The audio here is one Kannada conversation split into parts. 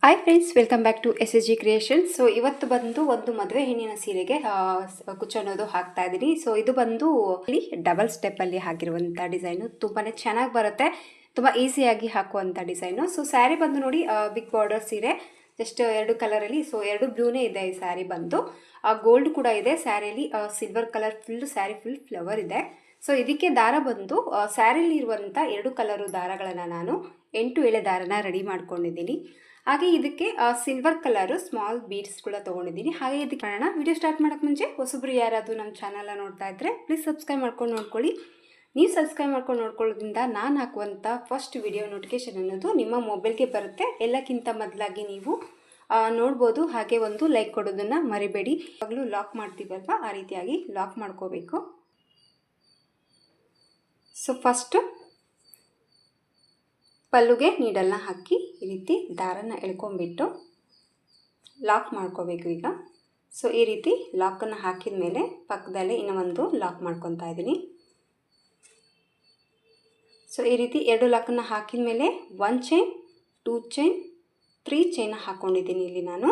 Hi friends, welcome back to SSG creation. So ಇವತ್ತು ಬಂದು ಒಂದು ಮದುವೆ ಹೆಣ್ಣಿನ ಸೀರೆಗೆ ಕುಚ್ಚು ಅನ್ನೋದು ಹಾಕ್ತಾ ಇದ್ದೀನಿ. ಸೊ ಇದು ಬಂದು ಇಲ್ಲಿ ಡಬಲ್ ಸ್ಟೆಪ್ಪಲ್ಲಿ ಹಾಕಿರುವಂಥ ಡಿಸೈನು ತುಂಬಾ ಚೆನ್ನಾಗಿ ಬರುತ್ತೆ, ತುಂಬ ಈಸಿಯಾಗಿ ಹಾಕುವಂಥ ಡಿಸೈನು. ಸೊ ಸ್ಯಾರಿ ಬಂದು ನೋಡಿ, ಬಿಗ್ ಬಾರ್ಡರ್ ಸೀರೆ, ಜಸ್ಟ್ ಎರಡು ಕಲರಲ್ಲಿ. ಸೊ ಎರಡು ಬ್ಲೂನೇ ಇದೆ ಈ ಸ್ಯಾರಿ ಬಂದು. ಗೋಲ್ಡ್ ಕೂಡ ಇದೆ ಸ್ಯಾರಿಯಲ್ಲಿ, silver colour full sari full flower ಇದೆ. ಸೊ ಇದಕ್ಕೆ ದಾರ ಬಂದು ಸ್ಯಾರಿಲಿ ಇರುವಂಥ ಎರಡು ಕಲರು ದಾರಗಳನ್ನು ನಾನು 8 ಎಳೆ ದಾರನ ರೆಡಿ ಮಾಡ್ಕೊಂಡಿದ್ದೀನಿ. ಹಾಗೆ ಇದಕ್ಕೆ ಸಿಲ್ವರ್ ಕಲರು ಸ್ಮಾಲ್ ಬೀಡ್ಸ್ ಕೂಡ ತೊಗೊಂಡಿದ್ದೀನಿ. ಹಾಗೆ ಇದಕ್ಕೆ ಕಾರಣ ವಿಡಿಯೋ ಸ್ಟಾರ್ಟ್ ಮಾಡೋಕ್ಕೆ ಮುಂಚೆ ಹೊಸಬ್ರು ಯಾರಾದರೂ ನಮ್ಮ ಚಾನಲ್ನ ನೋಡ್ತಾ ಇದ್ದರೆ ಪ್ಲೀಸ್ ಸಬ್ಸ್ಕ್ರೈಬ್ ಮಾಡ್ಕೊಂಡು ನೋಡ್ಕೊಳ್ಳಿ. ನೀವು ಸಬ್ಸ್ಕ್ರೈಬ್ ಮಾಡ್ಕೊಂಡು ನೋಡ್ಕೊಳ್ಳೋದ್ರಿಂದ ನಾನು ಹಾಕುವಂಥ ಫಸ್ಟ್ ವಿಡಿಯೋ ನೋಟಿಫಿಕೇಷನ್ ಅನ್ನೋದು ನಿಮ್ಮ ಮೊಬೈಲ್ಗೆ ಬರುತ್ತೆ. ಎಲ್ಲಕ್ಕಿಂತ ಮೊದಲಾಗಿ ನೀವು ನೋಡ್ಬೋದು. ಹಾಗೆ ಒಂದು ಲೈಕ್ ಕೊಡೋದನ್ನು ಮರಿಬೇಡಿ. ಯಾವಾಗಲೂ ಲಾಕ್ ಮಾಡ್ತೀವಲ್ವ, ಆ ರೀತಿಯಾಗಿ ಲಾಕ್ ಮಾಡ್ಕೋಬೇಕು. ಸೊ ಫಸ್ಟು ಪಲ್ಲುಗೆ ನೀಡಲ್ನ ಹಾಕಿ ಈ ರೀತಿ ದಾರನ ಎಳ್ಕೊಂಬಿಟ್ಟು ಲಾಕ್ ಮಾಡ್ಕೋಬೇಕು ಈಗ. ಸೊ ಈ ರೀತಿ ಲಾಕನ್ನು ಹಾಕಿದ ಮೇಲೆ ಪಕ್ಕದಲ್ಲೇ ಇನ್ನೂ ಒಂದು ಲಾಕ್ ಮಾಡ್ಕೊತಾ ಇದ್ದೀನಿ. ಸೊ ಈ ರೀತಿ ಎರಡು ಲಾಕನ್ನು ಹಾಕಿದ ಮೇಲೆ 1 ಚೈನ್, 2 ಚೈನ್, 3 ಚೈನ ಹಾಕ್ಕೊಂಡಿದ್ದೀನಿ ಇಲ್ಲಿ ನಾನು.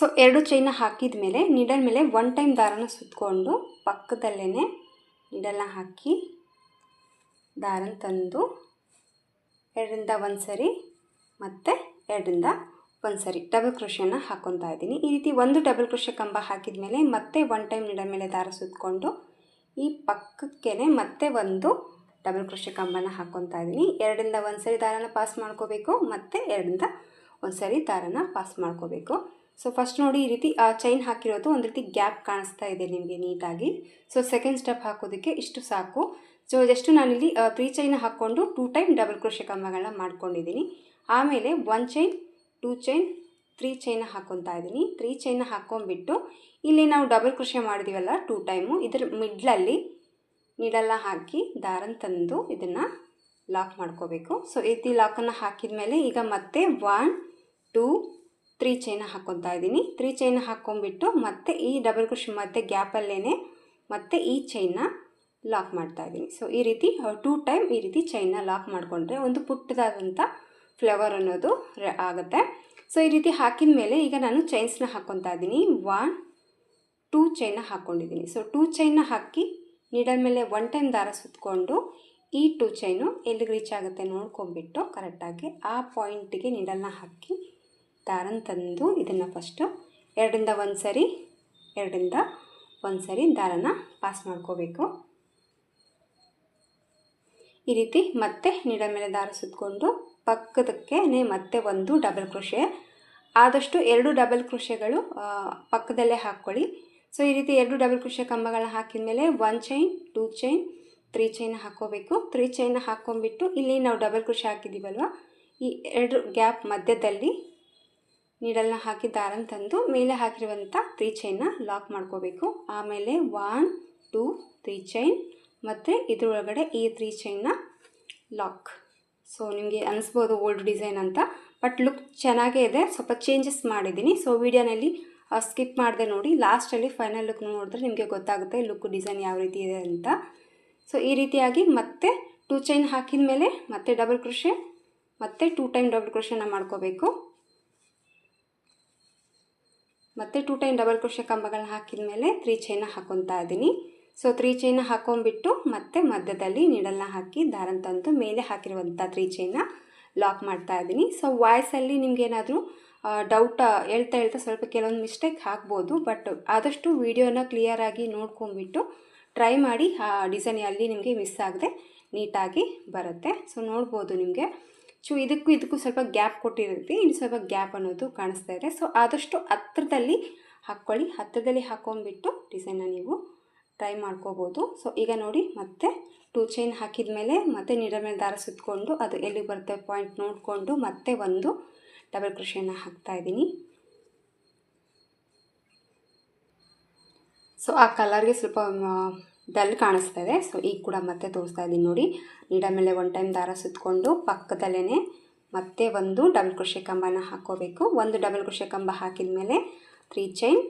ಸೊ 2 ಚೈನ ಹಾಕಿದ ಮೇಲೆ ನೀಡಲ್ ಮೇಲೆ 1 ಟೈಮ್ ದಾರನ ಸುತ್ತಕೊಂಡು ಪಕ್ಕದಲ್ಲೇ ನೀಡಲ್ನ ಹಾಕಿ ದಾರನ ತಂದು 2ರಿಂದ 1 ಸರಿ ಮತ್ತು 2ರಿಂದ 1 ಸರಿ ಡಬಲ್ ಕ್ರೋಶೆನ ಹಾಕ್ಕೊತಾ ಇದ್ದೀನಿ. ಈ ರೀತಿ ಒಂದು ಡಬಲ್ ಕ್ರೋಶೆ ಕಂಬ ಹಾಕಿದ ಮೇಲೆ ಮತ್ತೆ 1 ಟೈಮ್ ನೀಡಲ್ ಮೇಲೆ ದಾರ ಸುತ್ತಕೊಂಡು ಈ ಪಕ್ಕಕ್ಕೆ ಮತ್ತೆ ಒಂದು ಡಬಲ್ ಕ್ರೋಶೆ ಕಂಬನ ಹಾಕ್ಕೊತಾ ಇದ್ದೀನಿ. 2ರಿಂದ 1 ಸರಿ ದಾರನ ಪಾಸ್ ಮಾಡ್ಕೋಬೇಕು ಮತ್ತು 2ರಿಂದ 1 ಸರಿ ದಾರನ ಪಾಸ್ ಮಾಡ್ಕೋಬೇಕು. ಸೊ ಫಸ್ಟ್ ನೋಡಿ, ಈ ರೀತಿ ಚೈನ್ ಹಾಕಿರೋದು ಒಂದು ರೀತಿ ಗ್ಯಾಪ್ ಕಾಣಿಸ್ತಾ ಇದೆ ನಿಮಗೆ ನೀಟಾಗಿ. ಸೊ ಸೆಕೆಂಡ್ ಸ್ಟೆಪ್ ಹಾಕೋದಕ್ಕೆ ಇಷ್ಟು ಸಾಕು. ಸೊ ಜಸ್ಟ್ ನಾನಿಲ್ಲಿ 3 ಚೈನ ಹಾಕ್ಕೊಂಡು 2 ಟೈಮ್ ಡಬಲ್ ಕ್ರೋಶೆ ಕಂಬಗಳನ್ನ ಮಾಡ್ಕೊಂಡಿದ್ದೀನಿ. ಆಮೇಲೆ 1 ಚೈನ್, 2 ಚೈನ್, 3 ಚೈನ ಹಾಕ್ಕೊತಾ ಇದ್ದೀನಿ. 3 ಚೈನ ಹಾಕ್ಕೊಂಡ್ಬಿಟ್ಟು ಇಲ್ಲಿ ನಾವು ಡಬಲ್ ಕ್ರೋಶೆ ಮಾಡಿದ್ದೀವಲ್ಲ 2 ಟೈಮು, ಇದರ ಮಿಡ್ಲಲ್ಲಿ ನೀಡಲ್ನ ಹಾಕಿ ದಾರನ ತಂದು ಇದನ್ನು ಲಾಕ್ ಮಾಡ್ಕೋಬೇಕು. ಸೊ ಈ ರೀತಿ ಲಾಕನ್ನು ಹಾಕಿದ ಮೇಲೆ ಈಗ ಮತ್ತೆ 1, 2, 3 ಚೈನ ಹಾಕ್ಕೊತಾ ಇದ್ದೀನಿ. 3 ಚೈನ ಹಾಕ್ಕೊಂಡ್ಬಿಟ್ಟು ಮತ್ತೆ ಈ ಡಬಲ್ ಕ್ರೋಶೆ ಮಧ್ಯೆ ಗ್ಯಾಪಲ್ಲೇ ಮತ್ತೆ ಈ ಚೈನ್ನ ಲಾಕ್ ಮಾಡ್ತಾ ಇದ್ದೀನಿ. ಸೊ ಈ ರೀತಿ 2 ಟೈಮ್ ಈ ರೀತಿ ಚೈನ್ನ ಲಾಕ್ ಮಾಡಿಕೊಂಡ್ರೆ ಒಂದು ಪುಟ್ಟದಾದಂಥ ಫ್ಲವರ್ ಅನ್ನೋದು ಆಗುತ್ತೆ. ಸೊ ಈ ರೀತಿ ಹಾಕಿದ ಮೇಲೆ ಈಗ ನಾನು ಚೈನ್ಸ್ನ ಹಾಕ್ಕೊತಾ ಇದ್ದೀನಿ. 1, 2 ಚೈನ ಹಾಕ್ಕೊಂಡಿದ್ದೀನಿ. ಸೊ 2 ಚೈನ್ನ ಹಾಕಿ ನೀಡಲ್ ಮೇಲೆ 1 ಟೈಮ್ ದಾರ ಸುತ್ತಕೊಂಡು ಈ 2 ಚೈನು ಎಲ್ಲಿಗೆ ರೀಚ್ ಆಗುತ್ತೆ ನೋಡ್ಕೊಂಡ್ಬಿಟ್ಟು ಕರೆಕ್ಟಾಗಿ ಆ ಪಾಯಿಂಟಿಗೆ ನೀಡಲ್ನ ಹಾಕಿ ದಾರನ ತಂದು ಇದನ್ನು ಫಸ್ಟು 2ರಿಂದ 1 ಸರಿ 2ರಿಂದ 1 ಸರಿ ದಾರನ ಪಾಸ್ ಮಾಡ್ಕೋಬೇಕು. ಈ ರೀತಿ ಮತ್ತೆ ನೀಡಲ್ ಮೇಲೆ ದಾರ ಸುತ್ತಕೊಂಡು ಪಕ್ಕದಕ್ಕೆ ಮತ್ತೆ ಒಂದು ಡಬಲ್ ಕ್ರೋಶೆ, ಆದಷ್ಟು 2 ಡಬಲ್ ಕ್ರೋಶೆಗಳು ಪಕ್ಕದಲ್ಲೇ ಹಾಕ್ಕೊಳ್ಳಿ. ಸೊ ಈ ರೀತಿ 2 ಡಬಲ್ ಕ್ರೋಶೆ ಕಂಬಗಳನ್ನ ಹಾಕಿದ ಮೇಲೆ 1 ಚೈನ್, 2 ಚೈನ್, 3 ಚೈನ ಹಾಕ್ಕೋಬೇಕು. 3 ಚೈನ ಹಾಕ್ಕೊಂಡ್ಬಿಟ್ಟು ಇಲ್ಲಿ ನಾವು ಡಬಲ್ ಕ್ರೋಶೆ ಹಾಕಿದ್ದೀವಲ್ವ, ಈ 2 ಗ್ಯಾಪ್ ಮಧ್ಯದಲ್ಲಿ ನೀಡಲ್ನ ಹಾಕಿ ದಾರನ ತಂದು ಮೇಲೆ ಹಾಕಿರುವಂಥ 3 ಚೈನ್ನ ಲಾಕ್ ಮಾಡ್ಕೋಬೇಕು. ಆಮೇಲೆ 1, 2, 3 ಚೈನ್ ಮತ್ತು ಇದರೊಳಗಡೆ ಈ 3 ಚೈನ್ನ ಲಾಕ್. ಸೊ ನಿಮಗೆ ಅನಿಸ್ಬೋದು ಓಲ್ಡ್ ಡಿಸೈನ್ ಅಂತ, ಬಟ್ ಲುಕ್ ಚೆನ್ನಾಗೇ ಇದೆ. ಸ್ವಲ್ಪ ಚೇಂಜಸ್ ಮಾಡಿದ್ದೀನಿ. ಸೊ ವಿಡಿಯೋನಲ್ಲಿ ಸ್ಕಿಪ್ ಮಾಡಿದೆ ನೋಡಿ, ಲಾಸ್ಟಲ್ಲಿ ಫೈನಲ್ ಲುಕ್ ನೋಡಿದ್ರೆ ನಿಮಗೆ ಗೊತ್ತಾಗುತ್ತೆ ಲುಕ್ ಡಿಸೈನ್ ಯಾವ ರೀತಿ ಇದೆ ಅಂತ. ಸೊ ಈ ರೀತಿಯಾಗಿ ಮತ್ತೆ 2 ಚೈನ್ ಹಾಕಿದ ಮೇಲೆ ಮತ್ತೆ ಡಬಲ್ ಕ್ರೋಶೆ ಮತ್ತು 2 ಟೈಮ್ ಡಬಲ್ ಕ್ರೋಶೆನ ಮಾಡ್ಕೋಬೇಕು. ಮತ್ತು 2 ಟೈಮ್ ಡಬಲ್ ಕ್ರೋಶೆ ಕಂಬಗಳನ್ನ ಹಾಕಿದ ಮೇಲೆ 3 ಚೈನ ಹಾಕ್ಕೊತಾ ಇದ್ದೀನಿ. ಸೊ 3 ಚೈನ ಹಾಕ್ಕೊಂಡ್ಬಿಟ್ಟು ಮತ್ತೆ ಮಧ್ಯದಲ್ಲಿ ನೀಡಲ್ನ ಹಾಕಿ ದಾರನ ತಂದು ಮೇಲೆ ಹಾಕಿರುವಂಥ 3 ಚೈನ ಲಾಕ್ ಮಾಡ್ತಾ ಇದ್ದೀನಿ. ಸೊ ವಾಯ್ಸಲ್ಲಿ ನಿಮಗೇನಾದರೂ ಡೌಟ್ ಹೇಳ್ತಾ ಸ್ವಲ್ಪ ಕೆಲವೊಂದು ಮಿಸ್ಟೇಕ್ ಆಗ್ಬೋದು, ಬಟ್ ಆದಷ್ಟು ವೀಡಿಯೋನ ಕ್ಲಿಯರಾಗಿ ನೋಡ್ಕೊಂಡ್ಬಿಟ್ಟು ಟ್ರೈ ಮಾಡಿ. ಆ ಡಿಸೈನ್ ಅಲ್ಲಿ ನಿಮಗೆ ಮಿಸ್ ಆಗದೆ ನೀಟಾಗಿ ಬರುತ್ತೆ. ಸೊ ನೋಡ್ಬೋದು ನಿಮಗೆ ಇದಕ್ಕೂ ಸ್ವಲ್ಪ ಗ್ಯಾಪ್ ಕೊಟ್ಟಿರುತ್ತೆ, ಇಲ್ಲಿ ಸ್ವಲ್ಪ ಗ್ಯಾಪ್ ಅನ್ನೋದು ಕಾಣಿಸ್ತಾ ಇದೆ. ಸೊ ಆದಷ್ಟು ಹತ್ತಿರದಲ್ಲಿ ಹಾಕ್ಕೊಳ್ಳಿ. ಹತ್ತಿರದಲ್ಲಿ ಹಾಕ್ಕೊಂಡ್ಬಿಟ್ಟು ಡಿಸೈನ್ನ ನೀವು ಟ್ರೈ ಮಾಡ್ಕೋಬೋದು. ಸೊ ಈಗ ನೋಡಿ, ಮತ್ತೆ 2 ಚೈನ್ ಹಾಕಿದ ಮೇಲೆ ಮತ್ತೆ ನೀಡಲ್ ಮೇಲೆ ದಾರ ಸುತ್ತಕೊಂಡು ಅದು ಎಲ್ಲಿಗೆ ಬರುತ್ತೆ ಪಾಯಿಂಟ್ ನೋಡಿಕೊಂಡು ಮತ್ತೆ ಒಂದು ಡಬಲ್ ಕ್ರೋಶೆನ ಹಾಕ್ತಾ ಇದ್ದೀನಿ. ಸೊ ಆ ಕಲರ್ಗೆ ಸ್ವಲ್ಪ ಡಲ್ ಕಾಣಿಸ್ತಾ ಇದೆ. ಸೊ ಈಗ ಕೂಡ ಮತ್ತೆ ತೋರಿಸ್ತಾ ಇದ್ದೀನಿ ನೋಡಿ, ನೀಡಲ್ ಮೇಲೆ 1 ಟೈಮ್ ದಾರ ಸುತ್ತಕೊಂಡು ಪಕ್ಕದಲ್ಲೇ ಮತ್ತೆ ಒಂದು ಡಬಲ್ ಕ್ರೋಶೆ ಕಂಬನ ಹಾಕ್ಕೋಬೇಕು. ಒಂದು ಡಬಲ್ ಕ್ರೋಶೆ ಕಂಬ ಹಾಕಿದ ಮೇಲೆ 3 ಚೈನ್,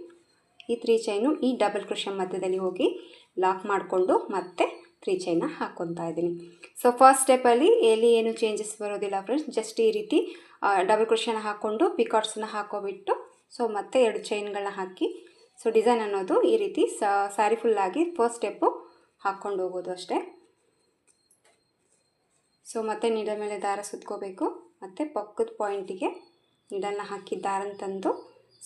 ಈ 3 ಚೈನು ಈ ಡಬಲ್ ಕ್ರೋಶೆ ಮಧ್ಯದಲ್ಲಿ ಹೋಗಿ ಲಾಕ್ ಮಾಡಿಕೊಂಡು ಮತ್ತೆ 3 ಚೈನ್ನ ಹಾಕ್ಕೊತಾ ಇದ್ದೀನಿ. ಸೊ ಫಸ್ಟ್ ಸ್ಟೆಪ್ಪಲ್ಲಿ ಎಲ್ಲಿ ಏನು ಚೇಂಜಸ್ ಬರೋದಿಲ್ಲ ಫ್ರೆಂಡ್ಸ್. ಜಸ್ಟ್ ಈ ರೀತಿ ಡಬಲ್ ಕ್ರೋಶೆನ ಹಾಕ್ಕೊಂಡು ಪಿಕಾಟ್ಸನ್ನ ಹಾಕೋಬಿಟ್ಟು ಸೊ ಮತ್ತೆ 2 ಚೈನ್ಗಳನ್ನ ಹಾಕಿ ಸೊ ಡಿಸೈನ್ ಅನ್ನೋದು ಈ ರೀತಿ ಸ್ಯಾರಿ ಫುಲ್ಲಾಗಿ ಫಸ್ಟ್ ಸ್ಟೆಪ್ಪು ಹಾಕ್ಕೊಂಡು ಹೋಗೋದು ಅಷ್ಟೇ. ಸೊ ಮತ್ತೆ ನೀಡಲ್ ಮೇಲೆ ದಾರ ಸುತ್ಕೋಬೇಕು, ಮತ್ತು ಪಕ್ಕದ ಪಾಯಿಂಟಿಗೆ ನೀಡಲ್ನ ಹಾಕಿ ದಾರನ ತಂದು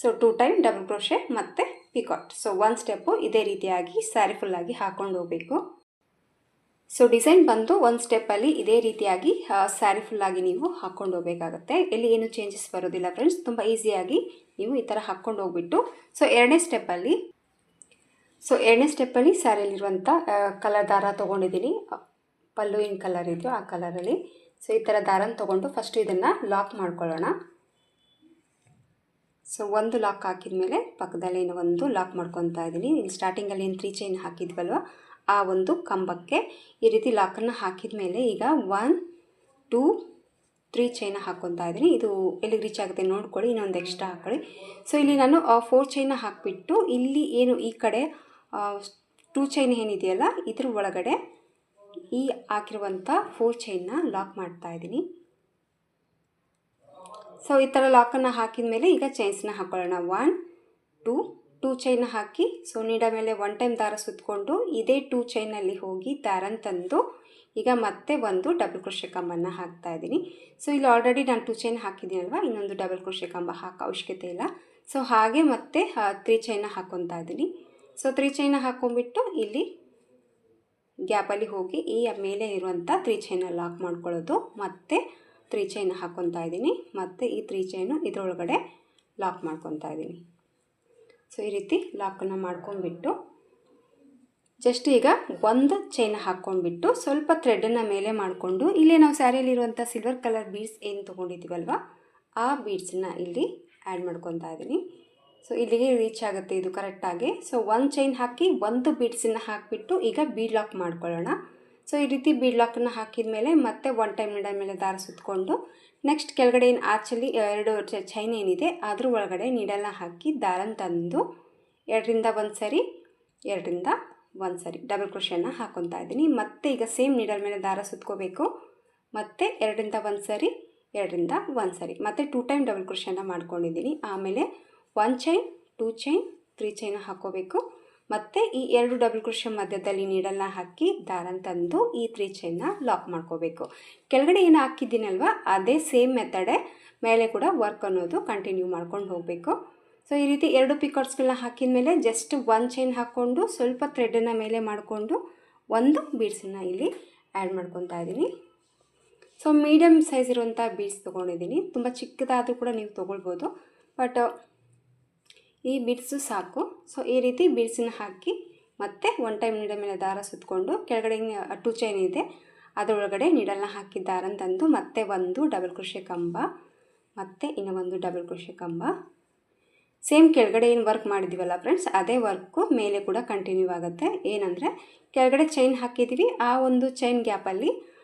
ಸೊ 2 ಟೈಮ್ ಡಬಲ್ ಕ್ರೋಶೆ ಮತ್ತು ಪಿಕಾಟ್. ಸೊ 1 ಸ್ಟೆಪ್ಪು ಇದೇ ರೀತಿಯಾಗಿ ಸ್ಯಾರಿ ಫುಲ್ಲಾಗಿ ಹಾಕ್ಕೊಂಡು ಹೋಗಬೇಕು. ಸೊ ಡಿಸೈನ್ ಬಂದು 1 ಸ್ಟೆಪ್ಪಲ್ಲಿ ಇದೇ ರೀತಿಯಾಗಿ ಸ್ಯಾರಿ ಫುಲ್ಲಾಗಿ ನೀವು ಹಾಕ್ಕೊಂಡು ಹೋಗಬೇಕಾಗತ್ತೆ. ಎಲ್ಲಿ ಏನು ಚೇಂಜಸ್ ಬರೋದಿಲ್ಲ ಫ್ರೆಂಡ್ಸ್. ತುಂಬ ಈಸಿಯಾಗಿ ನೀವು ಈ ಥರ ಹಾಕ್ಕೊಂಡು ಹೋಗ್ಬಿಟ್ಟು ಸೊ ಎರಡನೇ ಸ್ಟೆಪ್ಪಲ್ಲಿ ಸ್ಯಾರಿಯಲ್ಲಿರುವಂಥ ಕಲರ್ ದಾರ ತೊಗೊಂಡಿದ್ದೀನಿ, ಪಲ್ಲುವಿನ ಕಲರ್ ಇದೆಯೋ ಆ ಕಲರಲ್ಲಿ. ಸೊ ಈ ಥರ ದಾರನ ತೊಗೊಂಡು ಫಸ್ಟು ಇದನ್ನು ಲಾಕ್ ಮಾಡ್ಕೊಳ್ಳೋಣ. ಸೊ ಒಂದು ಲಾಕ್ ಹಾಕಿದ ಮೇಲೆ ಪಕ್ಕದಲ್ಲಿ ಒಂದು ಲಾಕ್ ಮಾಡ್ಕೊತಾ ಇದ್ದೀನಿ. ಇಲ್ಲಿ ಸ್ಟಾರ್ಟಿಂಗಲ್ಲಿ ಏನು 3 ಚೈನ್ ಹಾಕಿದ್ವಲ್ವ ಆ ಒಂದು ಕಂಬಕ್ಕೆ ಈ ರೀತಿ ಲಾಕನ್ನು ಹಾಕಿದ ಮೇಲೆ ಈಗ 1 2 3 ಚೈನ ಹಾಕ್ಕೊತಾ ಇದ್ದೀನಿ. ಇದು ಎಲ್ಲಿಗೆ ರೀಚ್ ಆಗುತ್ತೆ ನೋಡ್ಕೊಳ್ಳಿ, ಇನ್ನೊಂದು ಎಕ್ಸ್ಟ್ರಾ ಹಾಕ್ಕೊಳ್ಳಿ. ಸೊ ಇಲ್ಲಿ ನಾನು 4 ಚೈನ ಹಾಕಿಬಿಟ್ಟು ಇಲ್ಲಿ ಏನು ಈ ಕಡೆ 2 ಚೈನ್ ಏನಿದೆಯಲ್ಲ ಇದ್ರ ಒಳಗಡೆ ಈ ಹಾಕಿರುವಂಥ 4 ಚೈನ್ನ ಲಾಕ್ ಮಾಡ್ತಾ ಇದ್ದೀನಿ. ಸೊ ಈ ಥರ ಲಾಕನ್ನು ಹಾಕಿದ ಮೇಲೆ ಈಗ ಚೈನ್ಸ್ನ ಹಾಕ್ಕೊಳ್ಳೋಣ. 1 2 ಚೈನ ಹಾಕಿ ಸೊ ನೀಡಲ್ ಮೇಲೆ 1 ಟೈಮ್ ದಾರ ಸುತ್ತಕೊಂಡು ಇದೇ 2 ಚೈನಲ್ಲಿ ಹೋಗಿ ದಾರನ ತಂದು ಈಗ ಮತ್ತೆ ಒಂದು ಡಬಲ್ ಕ್ರೋಶೆ ಕಂಬನ್ನು ಹಾಕ್ತಾ ಇದ್ದೀನಿ. ಸೊ ಇಲ್ಲಿ ಆಲ್ರೆಡಿ ನಾನು 2 ಚೈನ್ ಹಾಕಿದ್ದೀನಲ್ವ, ಇನ್ನೊಂದು ಡಬಲ್ ಕ್ರೋಶೆ ಕಂಬ ಹಾಕೋ ಅವಶ್ಯಕತೆ ಇಲ್ಲ. ಸೊ ಹಾಗೆ ಮತ್ತೆ 3 ಚೈನ ಹಾಕ್ಕೊತಾ ಇದ್ದೀನಿ. ಸೊ 3 ಚೈನ ಹಾಕ್ಕೊಂಡ್ಬಿಟ್ಟು ಇಲ್ಲಿ ಗ್ಯಾಪಲ್ಲಿ ಹೋಗಿ ಈ ಮೇಲೆ ಇರುವಂಥ 3 ಚೈನ ಲಾಕ್ ಮಾಡ್ಕೊಳ್ಳೋದು, ಮತ್ತು 3 ಚೈನ ಹಾಕ್ಕೊತಾ ಇದ್ದೀನಿ, ಮತ್ತು ಈ 3 ಚೈನು ಇದರೊಳಗಡೆ ಲಾಕ್ ಮಾಡ್ಕೊತಾ ಇದ್ದೀನಿ. ಸೊ ಈ ರೀತಿ ಲಾಕನ್ನು ಮಾಡ್ಕೊಂಡ್ಬಿಟ್ಟು ಜಸ್ಟ್ ಈಗ ಒಂದು ಚೈನ ಹಾಕ್ಕೊಂಡ್ಬಿಟ್ಟು ಸ್ವಲ್ಪ ಥ್ರೆಡನ್ನು ಮೇಲೆ ಮಾಡಿಕೊಂಡು ಇಲ್ಲೇ ನಾವು ಸ್ಯಾರಿಯಲ್ಲಿರುವಂಥ ಸಿಲ್ವರ್ ಕಲರ್ ಬೀಡ್ಸ್ ಏನು ತೊಗೊಂಡಿದ್ದೀವಲ್ವ ಆ ಬೀಡ್ಸನ್ನ ಇಲ್ಲಿ ಆ್ಯಡ್ ಮಾಡ್ಕೊತಾ ಇದ್ದೀನಿ. ಸೊ ಇಲ್ಲಿಗೆ ರೀಚ್ ಆಗುತ್ತೆ ಇದು ಕರೆಕ್ಟಾಗಿ. ಸೊ 1 ಚೈನ್ ಹಾಕಿ ಒಂದು ಬೀಡ್ಸನ್ನು ಹಾಕಿಬಿಟ್ಟು ಈಗ ಬೀಡ್ ಲಾಕ್ ಮಾಡ್ಕೊಳ್ಳೋಣ. ಸೊ ಈ ರೀತಿ ಬೀಡ್ ಲಾಕನ್ನು ಹಾಕಿದ ಮೇಲೆ ಮತ್ತೆ 1 ಟೈಮ್ ನೀಡಲ್ ಮೇಲೆ ದಾರ ಸುತ್ತಕೊಂಡು ನೆಕ್ಸ್ಟ್ ಕೆಳಗಡೆ ಏನು ಆಚಲ್ಲಿ 2 ಚೈನ್ ಏನಿದೆ ಅದ್ರ ಒಳಗಡೆ ನೀಡಲ್ನ ಹಾಕಿ ದಾರನ ತಂದು 2ರಿಂದ 1 ಸರಿ 2ರಿಂದ 1 ಸರಿ ಡಬಲ್ ಕ್ರೋಶೆನ ಹಾಕ್ಕೊತಾ ಇದ್ದೀನಿ. ಮತ್ತೆ ಈಗ ಸೇಮ್ ನೀಡಲ್ ಮೇಲೆ ದಾರ ಸುತ್ಕೋಬೇಕು, ಮತ್ತು 2ರಿಂದ 1 ಸರಿ 2ರಿಂದ 1 ಸರಿ ಮತ್ತು 2 ಟೈಮ್ ಡಬಲ್ ಕ್ರೋಶೆನ ಮಾಡ್ಕೊಂಡಿದ್ದೀನಿ. ಆಮೇಲೆ 1 ಚೈನ್ 2 ಚೈನ್ 3 ಚೈನ ಹಾಕ್ಕೋಬೇಕು, ಮತ್ತು ಈ 2 ಡಬಲ್ ಕ್ರೋಶೆ ಮಧ್ಯದಲ್ಲಿ ನೀಡಲ್ನ ಹಾಕಿ ದಾರನ ತಂದು ಈ 3 ಚೈನ್ನ ಲಾಕ್ ಮಾಡ್ಕೋಬೇಕು. ಕೆಳಗಡೆ ಏನು ಹಾಕಿದ್ದೀನಲ್ವ ಅದೇ ಸೇಮ್ ಮೆಥಡೇ ಮೇಲೆ ಕೂಡ ವರ್ಕ್ ಅನ್ನೋದು ಕಂಟಿನ್ಯೂ ಮಾಡ್ಕೊಂಡು ಹೋಗಬೇಕು. ಸೊ ಈ ರೀತಿ 2 ಪಿಕಾಟ್ಸ್ಗಳನ್ನ ಹಾಕಿದ ಮೇಲೆ ಜಸ್ಟ್ 1 ಚೈನ್ ಹಾಕ್ಕೊಂಡು ಸ್ವಲ್ಪ ಥ್ರೆಡನ್ನು ಮೇಲೆ ಮಾಡಿಕೊಂಡು ಒಂದು ಬೀಡ್ಸನ್ನು ಇಲ್ಲಿ ಆ್ಯಡ್ ಮಾಡ್ಕೊತಾ ಇದ್ದೀನಿ. ಸೊ ಮೀಡಿಯಮ್ ಸೈಜ್ ಇರುವಂಥ ಬೀಡ್ಸ್ ತೊಗೊಂಡಿದ್ದೀನಿ, ತುಂಬ ಚಿಕ್ಕದಾದರೂ ಕೂಡ ನೀವು ತೊಗೊಳ್ಬೋದು, ಬಟ್ ಈ ಬೀಡ್ಸು ಸಾಕು. ಸೊ ಈ ರೀತಿ ಬೀಡ್ಸನ್ನ ಹಾಕಿ ಮತ್ತೆ 1 ಟೈಮ್ ನೀಡಲ್ ಮೇಲೆ ದಾರ ಸುತ್ತಕೊಂಡು ಕೆಳಗಡೆ 2 ಚೈನ್ ಇದೆ ಅದರೊಳಗಡೆ ನೀಡಲ್ನ ಹಾಕಿ ದಾರನ ತಂದು ಮತ್ತೆ ಒಂದು ಡಬಲ್ ಕ್ರೋಶೆ ಕಂಬ, ಮತ್ತು ಇನ್ನೊಂದು ಡಬಲ್ ಕ್ರೋಶೆ ಕಂಬ. ಸೇಮ್ ಕೆಳಗಡೆ ಏನು ವರ್ಕ್ ಮಾಡಿದ್ದೀವಲ್ಲ ಫ್ರೆಂಡ್ಸ್ ಅದೇ ವರ್ಕು ಮೇಲೆ ಕೂಡ ಕಂಟಿನ್ಯೂ ಆಗುತ್ತೆ. ಏನಂದರೆ ಕೆಳಗಡೆ ಚೈನ್ ಹಾಕಿದ್ದೀವಿ, ಆ ಒಂದು ಚೈನ್ ಗ್ಯಾಪಲ್ಲಿ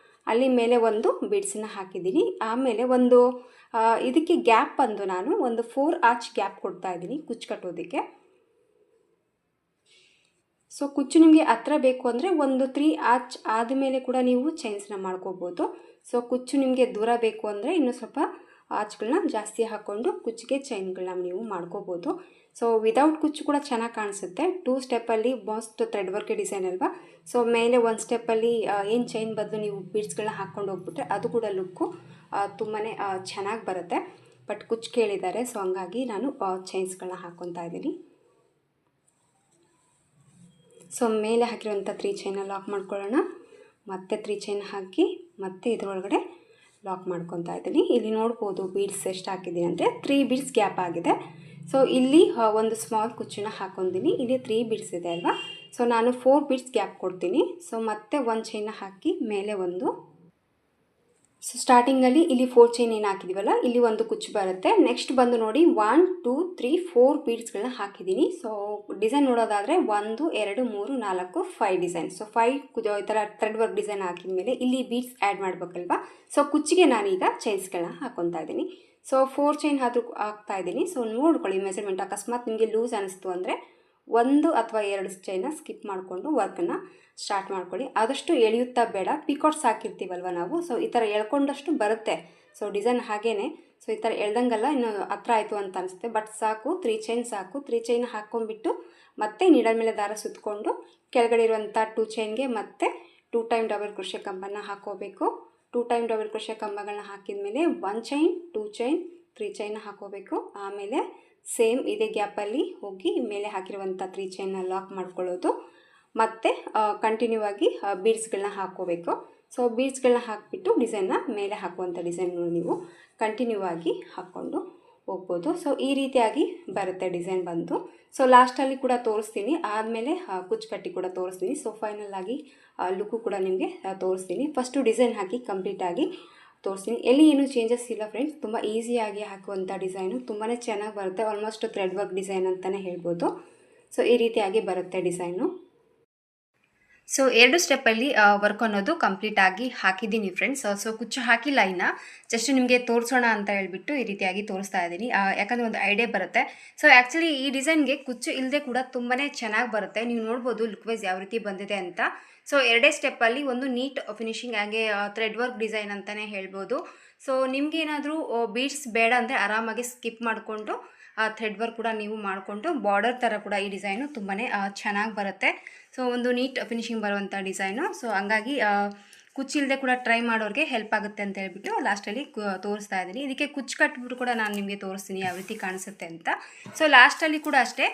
ಅಲ್ಲಿ ಮೇಲೆ ಒಂದು ಬೀಡ್ಸನ್ನ ಹಾಕಿದ್ದೀನಿ. ಆಮೇಲೆ ಒಂದು ಇದಕ್ಕೆ ಗ್ಯಾಪ್ ಬಂದು ನಾನು ಒಂದು 4 ಆರ್ಚ್ ಗ್ಯಾಪ್ ಕೊಡ್ತಾ ಇದ್ದೀನಿ ಕುಚ್ಚು ಕಟ್ಟೋದಕ್ಕೆ. ಸೊ ಕುಚ್ಚು ನಿಮಗೆ ಹತ್ರ ಬೇಕು ಅಂದರೆ ಒಂದು 3 ಆರ್ಚ್ ಆದಮೇಲೆ ಕೂಡ ನೀವು ಚೈನ್ಸ್ನ ಮಾಡ್ಕೋಬೋದು. ಸೊ ಕುಚ್ಚು ನಿಮಗೆ ದೂರ ಬೇಕು ಅಂದರೆ ಇನ್ನೂ ಸ್ವಲ್ಪ ಆರ್ಚ್ಗಳನ್ನ ಜಾಸ್ತಿ ಹಾಕ್ಕೊಂಡು ಕುಚ್ಚಿಗೆ ಚೈನ್ಗಳನ್ನ ನೀವು ಮಾಡ್ಕೋಬೋದು. ಸೊ ವಿದೌಟ್ ಕುಚ್ಚು ಕೂಡ ಚೆನ್ನಾಗಿ ಕಾಣಿಸುತ್ತೆ. 2 ಸ್ಟೆಪ್ಪಲ್ಲಿ ಮೋಸ್ಟ್ ಥ್ರೆಡ್ ವರ್ಕ್ ಡಿಸೈನ್ ಅಲ್ವಾ. ಸೊ ಮೇಲೆ 1 ಸ್ಟೆಪ್ಪಲ್ಲಿ ಏನು ಚೈನ್ ಬದಲು ನೀವು ಬೀಡ್ಸ್ಗಳನ್ನ ಹಾಕ್ಕೊಂಡು ಹೋಗ್ಬಿಟ್ರೆ ಅದು ಕೂಡ ಲುಕ್ಕು ತುಂಬಾ ಚೆನ್ನಾಗಿ ಬರುತ್ತೆ. ಬಟ್ ಕುಚ್ಚು ಕೇಳಿದ್ದಾರೆ, ಸೊ ಹಂಗಾಗಿ ನಾನು ಚೈನ್ಸ್ಗಳನ್ನ ಹಾಕ್ಕೊತಾ ಇದ್ದೀನಿ. ಸೊ ಮೇಲೆ ಹಾಕಿರುವಂಥ 3 ಚೈನ ಲಾಕ್ ಮಾಡ್ಕೊಳ್ಳೋಣ, ಮತ್ತೆ 3 ಚೈನ್ ಹಾಕಿ ಮತ್ತೆ ಇದರೊಳಗಡೆ ಲಾಕ್ ಮಾಡ್ಕೊತಾ ಇದ್ದೀನಿ. ಇಲ್ಲಿ ನೋಡ್ಬೋದು ಬೀಡ್ಸ್ ಎಷ್ಟು ಹಾಕಿದ್ದೀನಿ ಅಂದರೆ 3 ಬೀಡ್ಸ್ ಗ್ಯಾಪ್ ಆಗಿದೆ. ಸೊ ಇಲ್ಲಿ ಒಂದು ಸ್ಮಾಲ್ ಕುಚ್ಚನ್ನ ಹಾಕ್ಕೊಂಡಿದ್ದೀನಿ, ಇಲ್ಲಿ 3 ಬೀಡ್ಸ್ ಇದೆ ಅಲ್ವಾ. ಸೊ ನಾನು 4 ಬೀಡ್ಸ್ ಗ್ಯಾಪ್ ಕೊಡ್ತೀನಿ. ಸೊ ಮತ್ತೆ 1 ಚೈನ ಹಾಕಿ ಮೇಲೆ ಒಂದು. ಸೊ ಸ್ಟಾರ್ಟಿಂಗಲ್ಲಿ ಇಲ್ಲಿ 4 ಚೈನ್ ಏನು ಹಾಕಿದ್ದೀವಲ್ಲ ಇಲ್ಲಿ ಒಂದು ಕುಚ್ಚು ಬರುತ್ತೆ. ನೆಕ್ಸ್ಟ್ ಬಂದು ನೋಡಿ 1 2 3 4 ಬೀಡ್ಸ್ಗಳನ್ನ ಹಾಕಿದ್ದೀನಿ. ಸೊ ಡಿಸೈನ್ ನೋಡೋದಾದರೆ 1 2 3 4 5 ಡಿಸೈನ್. ಸೊ 5 ಈ ಥರ ಥ್ರೆಡ್ ವರ್ಕ್ ಡಿಸೈನ್ ಹಾಕಿದ ಮೇಲೆ ಇಲ್ಲಿ ಬೀಡ್ಸ್ ಆ್ಯಡ್ ಮಾಡಬೇಕಲ್ವಾ. ಸೊ ಕುಚ್ಚಿಗೆ ನಾನೀಗ ಚೈನ್ಸ್ಗಳನ್ನ ಹಾಕ್ಕೊತಾ ಇದ್ದೀನಿ. ಸೊ 4 ಚೈನ್ ಆದರೂ ಹಾಕ್ತಾ ಇದ್ದೀನಿ. ಸೊ ನೋಡ್ಕೊಳ್ಳಿ ಮೆಜರ್ಮೆಂಟ್, ಅಕಸ್ಮಾತ್ ನಿಮಗೆ ಲೂಸ್ ಅನ್ನಿಸ್ತು ಅಂದರೆ 1 ಅಥವಾ 2 ಚೈನ ಸ್ಕಿಪ್ ಮಾಡಿಕೊಂಡು ವರ್ಕನ್ನು ಸ್ಟಾರ್ಟ್ ಮಾಡ್ಕೊಳ್ಳಿ. ಆದಷ್ಟು ಎಳೆಯುತ್ತಾ ಬೇಡ, ಪಿಕಾಟ್ಸ್ ಹಾಕಿರ್ತೀವಲ್ವ ನಾವು, ಸೊ ಈ ಥರ ಎಳ್ಕೊಂಡಷ್ಟು ಬರುತ್ತೆ. ಸೊ ಡಿಸೈನ್ ಹಾಗೇ, ಸೊ ಈ ಥರ ಎಳ್ದಂಗೆಲ್ಲ ಇನ್ನು ಹತ್ರ ಆಯಿತು ಅಂತ ಅನಿಸುತ್ತೆ. ಬಟ್ ಸಾಕು, 3 ಚೈನ್ ಸಾಕು. 3 ಚೈನ್ ಹಾಕ್ಕೊಂಡ್ಬಿಟ್ಟು ಮತ್ತೆ ನೀಡಲ್ ಮೇಲೆ ದಾರ ಸುತ್ತಕೊಂಡು ಕೆಳಗಡೆ ಇರುವಂಥ 2 ಚೈನ್ಗೆ ಮತ್ತೆ 2 ಟೈಮ್ ಡಬಲ್ ಕ್ರೋಶೆ ಕಂಬನ್ನು ಹಾಕೋಬೇಕು. 2 ಟೈಮ್ ಡಬಲ್ ಕ್ರೋಶೆ ಕಂಬಗಳನ್ನ ಹಾಕಿದ ಮೇಲೆ 1 ಚೈನ್, 2 ಚೈನ್, 3 ಚೈನ್ ಹಾಕೋಬೇಕು. ಆಮೇಲೆ ಸೇಮ್ ಇದೇ ಗ್ಯಾಪಲ್ಲಿ ಹೋಗಿ ಮೇಲೆ ಹಾಕಿರುವಂಥ 3 ಚೈನ್ನ ಲಾಕ್ ಮಾಡ್ಕೊಳ್ಳೋದು. ಮತ್ತು ಕಂಟಿನ್ಯೂ ಆಗಿ ಬೀಡ್ಸ್ಗಳನ್ನ ಹಾಕ್ಕೋಬೇಕು. ಸೊ ಬೀಡ್ಸ್ಗಳನ್ನ ಹಾಕಿಬಿಟ್ಟು ಡಿಸೈನ್ನ ಮೇಲೆ ಹಾಕುವಂಥ ಡಿಸೈನ್ನ ನೀವು ಕಂಟಿನ್ಯೂ ಆಗಿ ಹಾಕ್ಕೊಂಡು ಹೋಗ್ಬೋದು. ಸೊ ಈ ರೀತಿಯಾಗಿ ಬರುತ್ತೆ ಡಿಸೈನ್ ಬಂದು. ಸೊ ಲಾಸ್ಟಲ್ಲಿ ಕೂಡ ತೋರಿಸ್ತೀನಿ, ಆದಮೇಲೆ ಕುಚ್ಚುಕಟ್ಟಿ ಕೂಡ ತೋರಿಸ್ತೀನಿ. ಸೊ ಫೈನಲ್ ಆಗಿ ಲುಕ್ಕು ಕೂಡ ನಿಮಗೆ ತೋರಿಸ್ತೀನಿ. ಫಸ್ಟು ಡಿಸೈನ್ ಹಾಕಿ ಕಂಪ್ಲೀಟಾಗಿ ತೋರಿಸ್ತೀನಿ. ಎಲ್ಲಿ ಏನೂ ಚೇಂಜಸ್ ಇಲ್ಲ ಫ್ರೆಂಡ್ಸ್, ತುಂಬ ಈಸಿಯಾಗಿ ಹಾಕುವಂಥ ಡಿಸೈನು, ತುಂಬಾ ಚೆನ್ನಾಗಿ ಬರುತ್ತೆ. ಆಲ್ಮೋಸ್ಟ್ ಥ್ರೆಡ್ ವರ್ಕ್ ಡಿಸೈನ್ ಅಂತಲೇ ಹೇಳ್ಬೋದು. ಸೊ ಈ ರೀತಿಯಾಗಿ ಬರುತ್ತೆ ಡಿಸೈನು. ಸೊ 2 ಸ್ಟೆಪ್ಪಲ್ಲಿ ವರ್ಕ್ ಅನ್ನೋದು ಕಂಪ್ಲೀಟ್ ಆಗಿ ಹಾಕಿದ್ದೀನಿ ಫ್ರೆಂಡ್ಸ್. ಸೊ ಕುಚ್ಚು ಹಾಕಿಲ್ಲ ಇನ್ನು, ಜಸ್ಟ್ ನಿಮಗೆ ತೋರಿಸೋಣ ಅಂತ ಹೇಳ್ಬಿಟ್ಟು ಈ ರೀತಿಯಾಗಿ ತೋರಿಸ್ತಾ ಇದ್ದೀನಿ, ಯಾಕಂದರೆ ಒಂದು ಐಡಿಯಾ ಬರುತ್ತೆ. ಸೊ ಆ್ಯಕ್ಚುಲಿ ಈ ಡಿಸೈನ್ಗೆ ಕುಚ್ಚು ಇಲ್ಲದೆ ಕೂಡ ತುಂಬಾ ಚೆನ್ನಾಗಿ ಬರುತ್ತೆ. ನೀವು ನೋಡ್ಬೋದು ಲುಕ್ ವೈಸ್ ಯಾವ ರೀತಿ ಬಂದಿದೆ ಅಂತ. ಸೊ 2 ಸ್ಟೆಪ್ಪಲ್ಲಿ ಒಂದು ನೀಟ್ ಫಿನಿಶಿಂಗ್, ಹಾಗೆ ಥ್ರೆಡ್ ವರ್ಕ್ ಡಿಸೈನ್ ಅಂತಲೇ ಹೇಳ್ಬೋದು. ಸೊ ನಿಮಗೇನಾದರೂ ಬೀಡ್ಸ್ ಬೇಡ ಅಂದರೆ ಆರಾಮಾಗಿ ಸ್ಕಿಪ್ ಮಾಡಿಕೊಂಡು ಥ್ರೆಡ್ ವರ್ಕ್ ಕೂಡ ನೀವು ಮಾಡಿಕೊಂಡು ಬಾರ್ಡರ್ ಥರ ಕೂಡ ಈ ಡಿಸೈನು ತುಂಬಾ ಚೆನ್ನಾಗಿ ಬರುತ್ತೆ. ಸೊ ಒಂದು ನೀಟ್ ಫಿನಿಶಿಂಗ್ ಬರುವಂಥ ಡಿಸೈನು. ಸೊ ಹಂಗಾಗಿ ಕುಚ್ಚಿಲ್ಲದೆ ಕೂಡ ಟ್ರೈ ಮಾಡೋರಿಗೆ ಹೆಲ್ಪ್ ಆಗುತ್ತೆ ಅಂತ ಹೇಳ್ಬಿಟ್ಟು ಲಾಸ್ಟಲ್ಲಿ ತೋರಿಸ್ತಾ ಇದ್ದೀನಿ. ಇದಕ್ಕೆ ಕುಚ್ಚು ಕಟ್ಬಿಟ್ಟು ಕೂಡ ನಾನು ನಿಮಗೆ ತೋರಿಸ್ತೀನಿ ಯಾವ ರೀತಿ ಕಾಣಿಸುತ್ತೆ ಅಂತ. ಸೊ ಲಾಸ್ಟಲ್ಲಿ ಕೂಡ ಅಷ್ಟೇ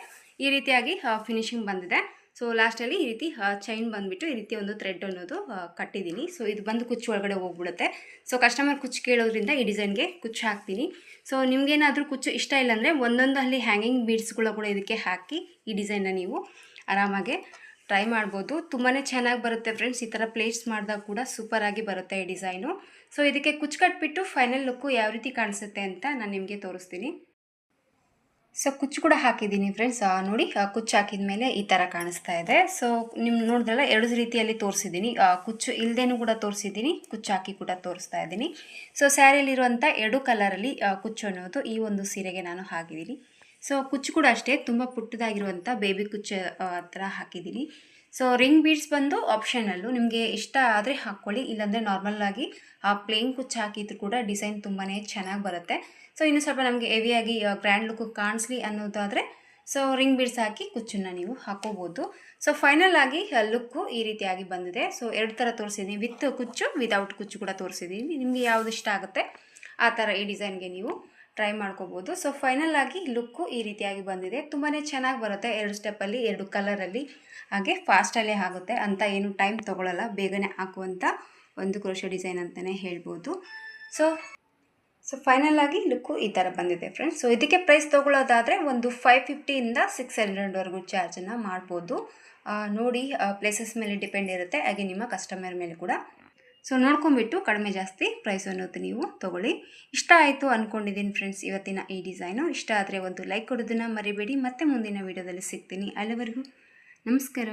ಈ ರೀತಿಯಾಗಿ ಫಿನಿಶಿಂಗ್ ಬಂದಿದೆ. ಸೊ ಲಾಸ್ಟಲ್ಲಿ ಈ ರೀತಿ ಚೈನ್ ಬಂದುಬಿಟ್ಟು ಈ ರೀತಿ ಒಂದು ಥ್ರೆಡ್ ಅನ್ನೋದು ಕಟ್ಟಿದ್ದೀನಿ. ಸೊ ಇದು ಬಂದು ಕುಚ್ಚು ಒಳಗಡೆ ಹೋಗ್ಬಿಡುತ್ತೆ. ಸೊ ಕಸ್ಟಮರ್ ಕುಚ್ಚು ಕೇಳೋದ್ರಿಂದ ಈ ಡಿಸೈನ್ಗೆ ಕುಚ್ಚು ಹಾಕ್ತೀನಿ. ಸೊ ನಿಮಗೇನಾದರೂ ಕುಚ್ಚು ಇಷ್ಟ ಇಲ್ಲ ಅಂದರೆ ಒಂದೊಂದಲ್ಲಿ ಹ್ಯಾಂಗಿಂಗ್ ಬೀಡ್ಸ್ಗಳು ಕೂಡ ಇದಕ್ಕೆ ಹಾಕಿ ಈ ಡಿಸೈನ್ನ ನೀವು ಆರಾಮಾಗೆ ಟ್ರೈ ಮಾಡ್ಬೋದು. ತುಂಬಾ ಚೆನ್ನಾಗಿ ಬರುತ್ತೆ ಫ್ರೆಂಡ್ಸ್. ಈ ಥರ ಪ್ಲೇಟ್ಸ್ ಮಾಡಿದಾಗ ಕೂಡ ಸೂಪರಾಗಿ ಬರುತ್ತೆ ಈ ಡಿಸೈನು. ಸೊ ಇದಕ್ಕೆ ಕುಚ್ಚು ಕಟ್ಬಿಟ್ಟು ಫೈನಲ್ ಲುಕ್ಕು ಯಾವ ರೀತಿ ಕಾಣಿಸುತ್ತೆ ಅಂತ ನಾನು ನಿಮಗೆ ತೋರಿಸ್ತೀನಿ. ಸೊ ಕುಚ್ಚು ಕೂಡ ಹಾಕಿದ್ದೀನಿ ಫ್ರೆಂಡ್ಸ್. ನೋಡಿ, ಕುಚ್ಚು ಹಾಕಿದ ಮೇಲೆ ಈ ಥರ ಕಾಣಿಸ್ತಾ ಇದೆ. ಸೊ ನಿಮ್ಮ ನೋಡಿದ್ರಲ್ಲ 2 ರೀತಿಯಲ್ಲಿ ತೋರಿಸಿದ್ದೀನಿ, ಕುಚ್ಚು ಇಲ್ಲದೇನೂ ಕೂಡ ತೋರಿಸಿದ್ದೀನಿ, ಕುಚ್ಚು ಹಾಕಿ ಕೂಡ ತೋರಿಸ್ತಾ ಇದ್ದೀನಿ. ಸೊ ಸ್ಯಾರಿಯಲ್ಲಿರುವಂಥ 2 ಕಲರಲ್ಲಿ ಕುಚ್ಚು ಅನ್ನೋದು ಈ ಒಂದು ಸೀರೆಗೆ ನಾನು ಹಾಕಿದ್ದೀನಿ. ಸೊ ಕುಚ್ಚು ಕೂಡ ಅಷ್ಟೇ ತುಂಬ ಪುಟ್ಟದಾಗಿರುವಂಥ ಬೇಬಿ ಕುಚ್ಚು ಥರ ಹಾಕಿದ್ದೀನಿ. ಸೊ ರಿಂಗ್ ಬೀಡ್ಸ್ ಬಂದು ಆಪ್ಷನಲ್ಲು, ನಿಮಗೆ ಇಷ್ಟ ಆದರೆ ಹಾಕ್ಕೊಳ್ಳಿ, ಇಲ್ಲಾಂದರೆ ನಾರ್ಮಲ್ಲಾಗಿ ಪ್ಲೇನ್ ಕುಚ್ಚು ಹಾಕಿದ್ರು ಕೂಡ ಡಿಸೈನ್ ತುಂಬಾ ಚೆನ್ನಾಗಿ ಬರುತ್ತೆ. ಸೊ ಇನ್ನೂ ಸ್ವಲ್ಪ ನಮಗೆ ಹೆವಿಯಾಗಿ ಗ್ರ್ಯಾಂಡ್ ಲುಕ್ಕು ಕಾಣಿಸ್ಲಿ ಅನ್ನೋದಾದರೆ ಸೊ ರಿಂಗ್ ಬೀಡ್ಸ್ ಹಾಕಿ ಕುಚ್ಚನ್ನು ನೀವು ಹಾಕೋಬೋದು. ಸೊ ಫೈನಲ್ ಆಗಿ ಲುಕ್ಕು ಈ ರೀತಿಯಾಗಿ ಬಂದಿದೆ. ಸೊ 2 ಥರ ತೋರಿಸಿದ್ದೀನಿ, ವಿತ್ ಕುಚ್ಚು, ವಿದೌಟ್ ಕುಚ್ಚು ಕೂಡ ತೋರಿಸಿದ್ದೀನಿ. ನಿಮಗೆ ಯಾವುದು ಇಷ್ಟ ಆಗುತ್ತೆ ಆ ಥರ ಈ ಡಿಸೈನ್ಗೆ ನೀವು ಟ್ರೈ ಮಾಡ್ಕೋಬೋದು. ಸೊ ಫೈನಲ್ ಆಗಿ ಲುಕ್ಕು ಈ ರೀತಿಯಾಗಿ ಬಂದಿದೆ. ತುಂಬಾ ಚೆನ್ನಾಗಿ ಬರುತ್ತೆ. 2 ಸ್ಟೆಪ್ಪಲ್ಲಿ 2 ಕಲರಲ್ಲಿ, ಹಾಗೆ ಫಾಸ್ಟಲ್ಲೇ ಆಗುತ್ತೆ ಅಂತ ಏನು ಟೈಮ್ ತೊಗೊಳ್ಳಲ್ಲ, ಬೇಗನೆ ಹಾಕುವಂಥ ಒಂದು ಕ್ರೋಶೆ ಡಿಸೈನ್ ಅಂತಲೇ ಹೇಳ್ಬೋದು. ಸೊ ಫೈನಲ್ ಆಗಿ ಲುಕ್ಕು ಈ ಥರ ಬಂದಿದೆ ಫ್ರೆಂಡ್ಸ್. ಸೊ ಇದಕ್ಕೆ ಪ್ರೈಸ್ ತೊಗೊಳ್ಳೋದಾದರೆ ಒಂದು 550 ಇಂದ 600ವರೆಗೂ ಚಾರ್ಜನ್ನು ಮಾಡ್ಬೋದು. ನೋಡಿ, ಪ್ಲೇಸಸ್ ಮೇಲೆ ಡಿಪೆಂಡ್ ಇರುತ್ತೆ, ಹಾಗೆ ನಿಮ್ಮ ಕಸ್ಟಮರ್ ಮೇಲೆ ಕೂಡ. ಸೊ ನೋಡ್ಕೊಂಬಿಟ್ಟು ಕಡಿಮೆ ಜಾಸ್ತಿ ಪ್ರೈಸ್ ಅನ್ನೋದು ನೀವು ತೊಗೊಳ್ಳಿ. ಇಷ್ಟ ಆಯಿತು ಅಂದ್ಕೊಂಡಿದ್ದೀನಿ ಫ್ರೆಂಡ್ಸ್ ಇವತ್ತಿನ ಈ ಡಿಸೈನು. ಇಷ್ಟ ಆದರೆ ಒಂದು ಲೈಕ್ ಕೊಡೋದನ್ನು ಮರಿಬೇಡಿ. ಮತ್ತೆ ಮುಂದಿನ ವೀಡಿಯೋದಲ್ಲಿ ಸಿಗ್ತೀನಿ. ಅಲ್ಲಿವರೆಗೂ ನಮಸ್ಕಾರ.